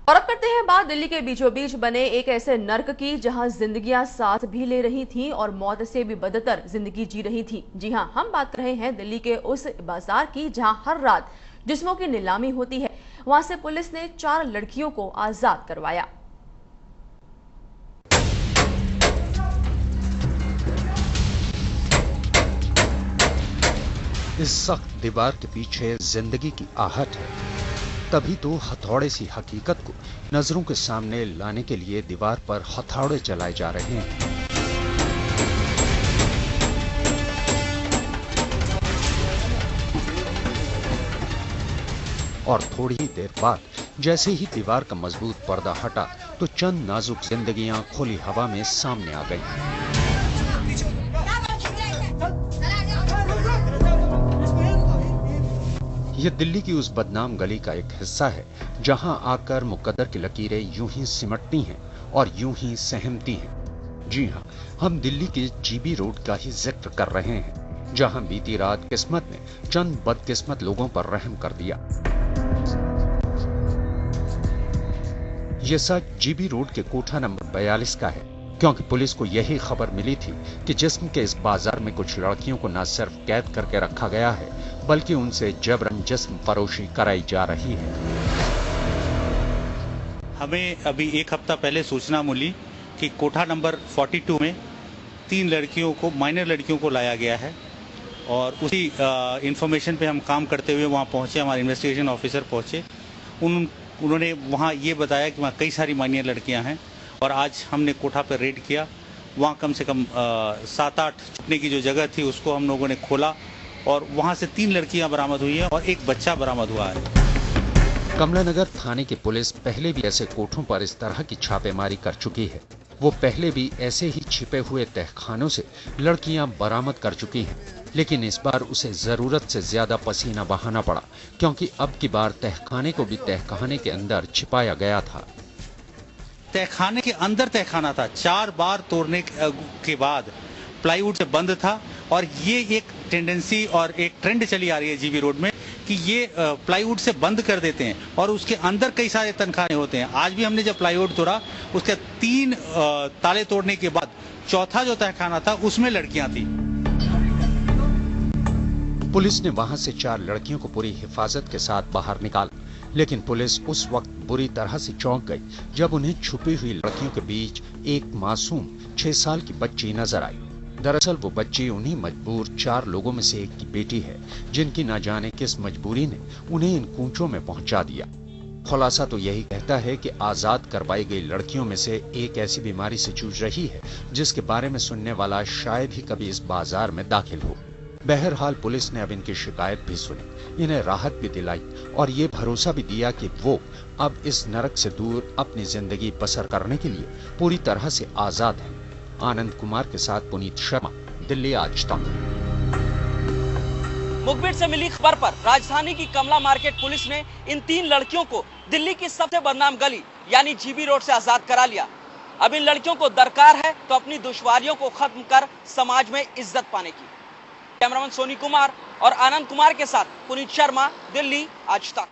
और अब करते हैं बात दिल्ली के बीचों बीच बने एक ऐसे नर्क की जहां जिंदगियां साथ भी ले रही थीं और मौत से भी बदतर जिंदगी जी रही थी। जी हां, हम बात कर रहे हैं दिल्ली के उस बाजार की जहां हर रात जिस्मों की नीलामी होती है। वहां से पुलिस ने 4 लड़कियों को आजाद करवाया। इस सख्त दीवार के पीछे जिंदगी की आहट है। तभी तो हथौड़े सी हकीकत को नजरों के सामने लाने के लिए दीवार पर हथौड़े चलाए जा रहे हैं। और थोड़ी ही देर बाद जैसे ही दीवार का मजबूत पर्दा हटा तो चंद नाजुक जिंदगियां खुली हवा में सामने आ गई। यह दिल्ली की उस बदनाम गली का एक हिस्सा है जहां आकर मुकद्दर की लकीरें यूं ही सिमटती हैं और यूं ही सहमती हैं। जी हां, हम दिल्ली के जीबी रोड का ही जिक्र कर रहे हैं, जहां बीती रात किस्मत ने चंद बदकिस्मत लोगों पर रहम कर दिया। यह सच जीबी रोड के कोठा नंबर 42 का है, क्योंकि पुलिस को यही खबर मिली थी कि जिस्म के इस बाजार में कुछ लड़कियों को न सिर्फ कैद करके रखा गया है, बल्कि उनसे जबरन जिस्म फरोशी कराई जा रही है। हमें अभी एक हफ्ता पहले सूचना मिली कि कोठा नंबर 42 में 3 लड़कियों को, माइनर लड़कियों को लाया गया है और उसी इंफॉर्मेशन पे हम काम करते हुए वहाँ पहुँचे। हमारे इन्वेस्टिगेशन ऑफिसर पहुँचे। उन्होंने वहाँ ये बताया कि वहाँ कई सारी माइनर लड़कियाँ हैं और आज हमने कोठा पर रेड किया। वहाँ कम से कम 7-8 छुपने की जो जगह थी उसको हम लोगों ने खोला और वहाँ से 3 लड़कियाँ बरामद हुई हैं और एक बच्चा बरामद हुआ है। कमला नगर थाने की पुलिस पहले भी ऐसे कोठों पर इस तरह की छापेमारी कर चुकी है। वो पहले भी ऐसे ही छिपे हुए तहखानों से लड़कियां बरामद कर चुकी हैं, लेकिन इस बार उसे जरूरत से ज्यादा पसीना बहाना पड़ा, क्योंकि अब की बार तहखाने को भी तहखाने के अंदर छिपाया गया था। तहखाने के अंदर तहखाना था। 4 बार तोड़ने के बाद प्लाईवुड से बंद था और ये एक टेंडेंसी और एक ट्रेंड चली आ रही है जीबी रोड में कि ये प्लाईवुड से बंद कर देते हैं और उसके अंदर कई सारे तहखाने होते हैं। आज भी हमने जब प्लाईवुड तोड़ा उसके 3 ताले तोड़ने के बाद चौथा जो तहखाना था उसमें लड़कियां थी। पुलिस ने वहां से 4 लड़कियों को पूरी हिफाजत के साथ बाहर निकाला, लेकिन पुलिस उस वक्त बुरी तरह से चौंक गई जब उन्हें छुपी हुई लड़कियों के बीच एक मासूम 6 साल की बच्ची नजर आई। दरअसल वो बच्ची उन्हीं मजबूर 4 लोगों में से एक की बेटी है, जिनकी न जाने किस मजबूरी ने उन्हें इन कूंचों में पहुंचा दिया। खुलासा तो यही कहता है कि आजाद करवाई गई लड़कियों में से एक ऐसी बीमारी से जूझ रही है जिसके बारे में सुनने वाला शायद ही कभी इस बाजार में दाखिल हो। बहरहाल पुलिस ने अब इनकी शिकायत भी सुनी, इन्हें राहत भी दिलाई और ये भरोसा भी दिया कि वो अब इस नरक से दूर अपनी जिंदगी बसर करने के लिए पूरी तरह से आजाद हैं। आनंद कुमार के साथ पुनीत शर्मा, दिल्ली आज तक। मुखबिर से मिली खबर पर राजधानी की कमला मार्केट पुलिस ने इन 3 लड़कियों को दिल्ली की सबसे बदनाम गली यानी जीबी रोड से आजाद करा लिया। अब इन लड़कियों को दरकार है तो अपनी दुश्वारियों को खत्म कर समाज में इज्जत पाने की। कैमरामैन सोनी कुमार और आनंद कुमार के साथ पुनीत शर्मा, दिल्ली आज तक।